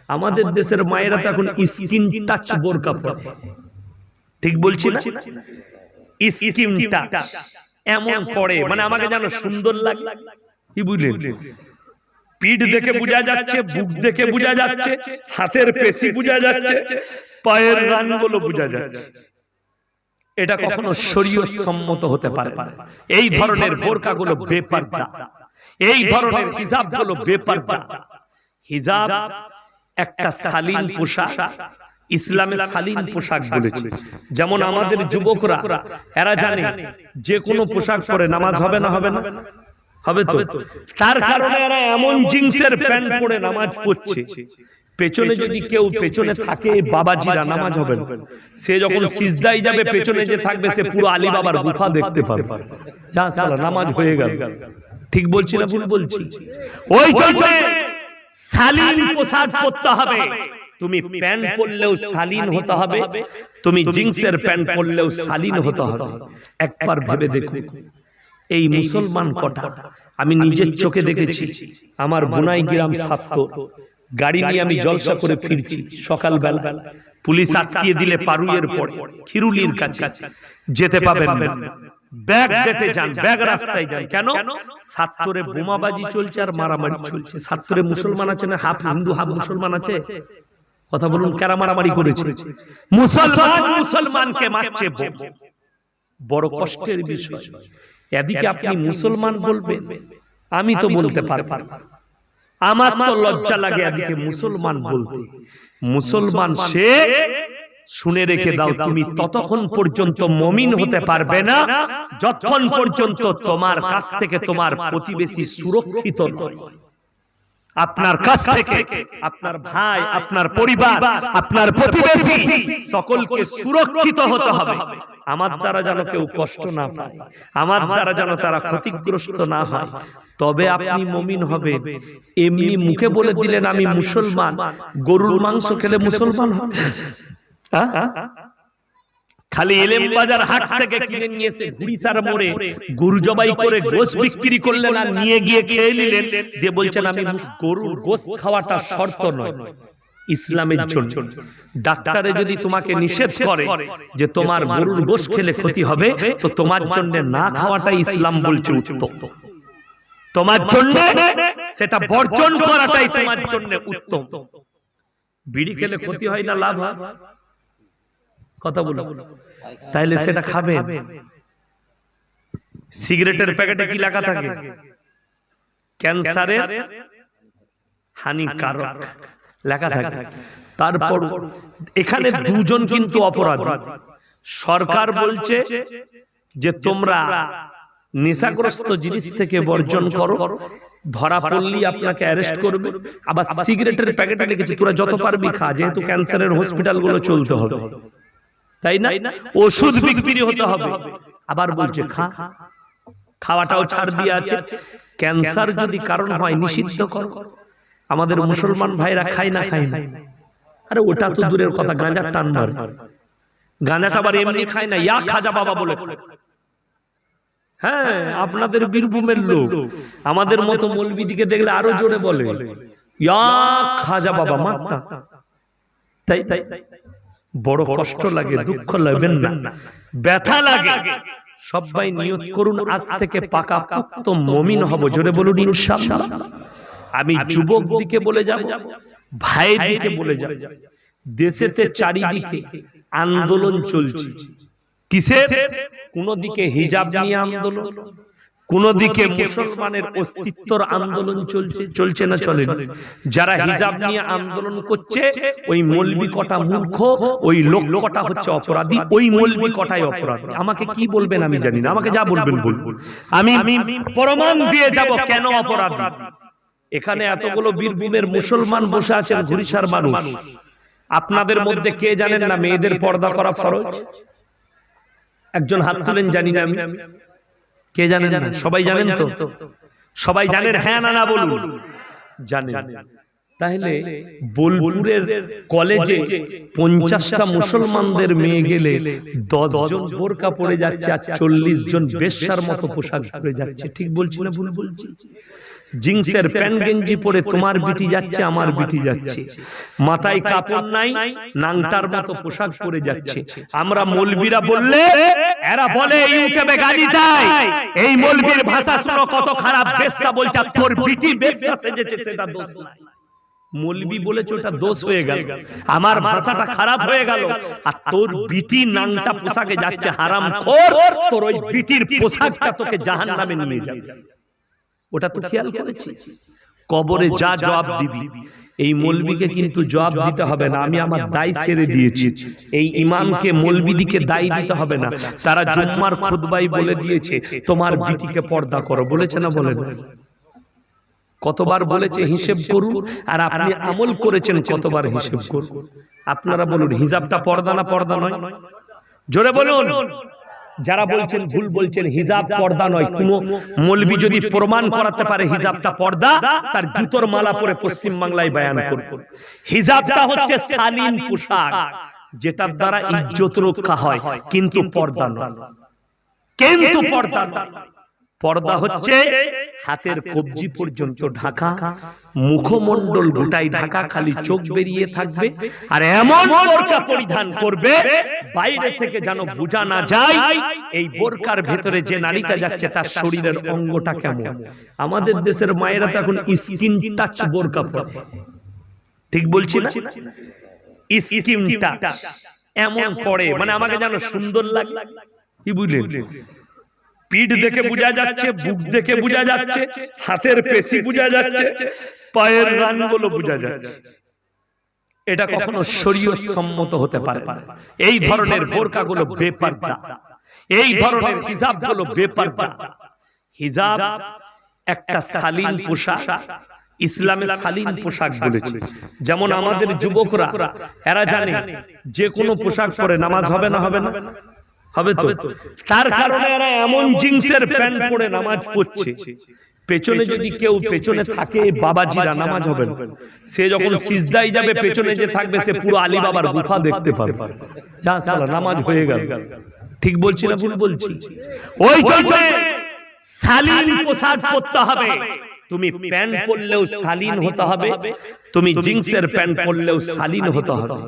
আমাদের দেশের মায়েরা তো এখন স্কিন টাচ বোরকা পরে, ঠিক বলছি না? স্কিন টাচ এমন পড়ে, মানে আমাকে যেন সুন্দর লাগে, কি বুঝলেন? পিঠ দেখে বোঝা যাচ্ছে, বুক দেখে বোঝা যাচ্ছে, হাতের পেশি বোঝা যাচ্ছে, পায়ের রানগুলো বোঝা যাচ্ছে। এটা কখনো শরীয়ত সম্মত হতে পারে না। এই ধরনের বোরকাগুলো বেপরদা, এই ধরনের হিজাবগুলো বেপরদা। হিজাব একটা শালীন পোশাক, ইসলামে শালীন পোশাক বলেছে। যেমন আমাদের যুবকরা এরা জানে যে কোনো পোশাক পরে নামাজ হবে না, হবে না, হবে তো। তার কারণে এরা এমন জিন্সের প্যান্ট পরে নামাজ পড়ছে, পেছনে যদি কেউ পেছনে থাকে বাবাজিরা নামাজ হবে না। সে যখন সিজদায় যাবে পেছনে যে থাকবে সে পুরো আলী বাবার গুফা দেখতে পাবে। যা সালা নামাজ হয়ে গেল। ঠিক বলছি না ভুল বলছি? ওই জন্য শালীন পোশাক পরতে হবে। তুমি প্যান্ট পরলেও শালীন হতে হবে, তুমি জিন্সের প্যান্ট পরলেও শালীন হতে হবে। একবার ভেবে দেখো, এই মুসলমান কটা আমি নিজের চোখে দেখেছি। আমার বুনাই গ্রাম ছাত্র গাড়ি নিয়ে আমি জলসা করে ফিরছি, সকালবেলা পুলিশ আটকিয়ে দিলে পারুইয়ের পরে খিরুলির কাছে যেতে পাবেন না, ব্যাগ গেটে যান, ব্যাগ রাস্তায় যান। কেন? ছাত্রে বোমাবাজি চলছে আর মারামারি চলছে। ছাত্রে মুসলমান আছে না হাফ হিন্দু হাফ মুসলমান আছে? কথা বলুন, কারা মারামারি করেছে? মুসলমান মুসলমানকে মারছে। বড় কষ্টের বিষয়। এদিকে আপনি মুসলমান বলবেন, আমি তো বলতে পারব না, আমার তো লজ্জা লাগে এদিকে মুসলমান বলতে। মুসলমান সে, শুনে রেখে দাও, তুমি ততক্ষণ পর্যন্ত মুমিন হতে পারবে না যতক্ষণ পর্যন্ত তোমার কাছ থেকে তোমার প্রতিবেশী সুরক্ষিত নয়। আপনার কাছ থেকে আপনার ভাই, আপনার পরিবার, আপনার প্রতিবেশী সকলকে সুরক্ষিত হতে হবে। আমার দ্বারা যেন কেউ কষ্ট না পায়, আমার দ্বারা যেন তারা ক্ষতিগ্রস্ত না হয়, তবে আপনি মুমিন হবেন। এমনি মুখে বলে দিলেন আমি মুসলমান, গরুর মাংস খেলে মুসলমান হবে? খালি এলেম বাজার হাট থেকে কিনে নিয়ে এসে গুড়িসার মোড়ে গরু জবাই করে গোশত বিক্রি করলেন আর নিয়ে গিয়ে খেয়ে নিলেন, দিয়ে বলছেন আমি গরুর গোশত খাওয়াটা শর্ত নয় ইসলামের জন্য। ডাক্তারে যদি তোমাকে নিষেধ করে যে তোমার গরুর গোশত খেলে ক্ষতি হবে, তো তোমার জন্য না খাওয়াটাই ইসলাম বলছে উত্তম। তোমার জন্য সেটা বর্জন করাটাই তোমার জন্য উত্তম। বিড়ি খেলে ক্ষতি হয় না লাভ হয়? কথা বলো, তাইলে সেটা খাবেন। সিগারেটের প্যাকেটে কি লেখা থাকে? ক্যান্সারের হানিকারক লেখা থাকে। তারপর এখানে দুজন কিন্তু অপরাধী। সরকার বলছে যে তোমরা নেশাগ্রস্ত জিনিস থেকে বর্জন করো, ধরা পড়লি আপনাকে অ্যারেস্ট করবে। আবার সিগারেটের প্যাকেটে লিখেছে তোরা যত পারবি খা, যেহেতু ক্যান্সারের হসপিটাল গুলো চলতে হবে, তাই না? ওষুধ বিক্রি হতে হবে। আবার বলছে খা, খাওয়াটাও ছাড় দিয়ে আছে। ক্যান্সার যদি কারণ হয় নিষিদ্ধ করো। আমাদের মুসলমান ভাইরা খায় না, খায় না। আরে ওটা তো দূরের কথা, গাঁজা টান মারে। গাঁজাটা আবার এমনি খায় না, ইয়া খাজা বাবা বলে। হ্যাঁ, আপনাদের বীরভূমের লোক আমাদের মতো মৌলবীদিকে দেখলে আরো জোরে বলে ইয়া খাজা বাবা মারটা। তাই তাই বড় কষ্ট লাগে, দুঃখ লাগবেন না, ব্যথা লাগে। সবাই নিয়ত করুন আজ থেকে পাকা পোক্ত মুমিন হব। জোরে বলুন ইনশাআল্লাহ। আমি যুবক দিকে বলে যাব, ভাই দিকে বলে যাব, দেশেতে চারিদিকে আন্দোলন চলছে। কিসের? কোন দিকে হিজাব নিয়ে আন্দোলন, কোন দিকে মুসলমানের অস্তিত্বর আন্দোলন চলছে। চলছে না চলে না? যারা হিজাব নিয়ে আন্দোলন করছে ওই মৌলবি কটা মূর্খ, ওই লোক কটা হচ্ছে অপরাধী, ওই মৌলবি কটাই অপরাধী। আমাকে কি বলবেন আমি জানি না, আমাকে যা বলবেন বলবো, আমি প্রমাণ দিয়ে যাব কেন অপরাধী। এখানে এতগুলো বীরভূমের মুসলমান বসে আছেন, ঘুরিসার মানুষ। আপনাদের মধ্যে কে জানেন না মেয়েদের পর্দা করা ফরজ? একজন হাত তুলেন, জানি না আমি। কে জানেন না? সবাই জানেন তো? সবাই জানেন? হ্যাঁ না না বলুন। জানেন? তাহলে বোলপুরের কলেজে 50টা মুসলমানদের মেয়ে গেলে 10 জন বোরকা পরে যাচ্ছে আর 40 জন বেশ্যার মতো পোশাক পরে যাচ্ছে। ঠিক বলছি না ভুল বলছি? জিন্সের প্যান্ট গেঞ্জি পরে তোমার বিটি যাচ্ছে, আমার বিটি যাচ্ছে, মাথায় কাপড় নাই, নাংটার মতো পোশাক পরে যাচ্ছে। আমরা মৌলবীরা বললে এরা বলে ইউটিউবে গালি দেয়, এই মৌলবীর ভাষা শুনো কত খারাপ, বেশ্যা বলছে তোর বিটি বেশ্যা সেজেছে, সেটা দোষ নাই। মৌলবী বলেছে ওটা দোষ হয়ে গেল, আমার ভাষাটা খারাপ হয়ে গেল, আর তোর বিটি নাংটা পোশাকে যাচ্ছে হারামখোর, তোর ওই বিটির পোশাকটা তোকে জাহান্নামে নিয়ে যাবে। ওটা তো খেয়াল করেছিস? কবরে যা জবাব দিবি, এই মৌলবীকে কিন্তু জবাব দিতে হবে না, আমি আমার দায় ছেড়ে দিয়েছি। এই ইমামকে মৌলবীদিকে দায় দিতে হবে না, তারা জুম্মার খুতবায় বলে দিয়েছে তোমার বিটিকে পর্দা করো, বলেছে না বলেন? কতবার বলেছে হিসেব করুন, আর আপনি আমল করেছেন কতবার হিসেব করুন। আপনারা বলুন হিজাবটা পর্দা না পর্দা নয়? জোরে বলুন। যারা বলছেন ভুল বলছেন, হিজাব পর্দা নয়। কোন মৌলবী যদি প্রমাণ করাতে পারে হিজাবটা পর্দা, তার জুতোর মালা পরে পশ্চিম বাংলায় বয়ান করব। হিজাবটা হচ্ছে শালীন পোশাক, যেটার দ্বারা ইজ্জত রক্ষা হয়, কিন্তু পর্দা নয়। কিন্তু পর্দা নয়। পর্দা হচ্ছে হাতের কবজি পর্যন্ত ঢাকা, মুখমণ্ডল গোটাই ঢাকা, খালি চোখ বেরিয়ে থাকবে, আর এমন বোরকা পরিধান করবে বাইরে থেকে যেন বোঝা না যায় এই বোরকার ভেতরে যে নারীটা যাচ্ছে তার শরীরের অঙ্গটা কেমন। আমাদের দেশের মায়েরা তো এখন স্কিন টাচ বোরকা পরে, ঠিক বলছি না? স্কিন টাচ এমন পড়ে, মানে আমাকে যেন সুন্দর লাগে, কি বুঝলেন? পিঠ দেখে বোঝা যাচ্ছে, বুক দেখে বোঝা যাচ্ছে, হাতের পেশি বোঝা যাচ্ছে, পায়ের রানগুলো বোঝা যাচ্ছে। এটা কখনো শরীয়ত সম্মত হতে পারে না। এই ধরনের বোরকাগুলো বেপরদা, এই ধরনের হিজাবগুলো বেপরদা। হিজাব একটা শালীন পোশাক, ইসলামে শালীন পোশাক বলেছে। যেমন আমাদের যুবকরা এরা জানে যে কোনো পোশাক পরে নামাজ হবে না, হবে না? হবে তো। তার কারণে এরা এমন জিন্সের প্যান্ট পরে নামাজ পড়ছে, পেছনে যদি কেউ পেছনে থাকে বাবাজিরা নামাজ হবে না। সে যখন সিজদায় যাবে পেছনে যে থাকবে সে পুরো আলী বাবার গুফা দেখতে পারবে। যা সালা নামাজ হয়ে গেল। ঠিক বলছি না ভুল বলছি? ওই জন্য শালীন পোশাক পরতে হবে। তুমি প্যান্ট পরলেও শালীন হতে হবে, তুমি জিন্সের প্যান্ট পরলেও শালীন হতে হবে।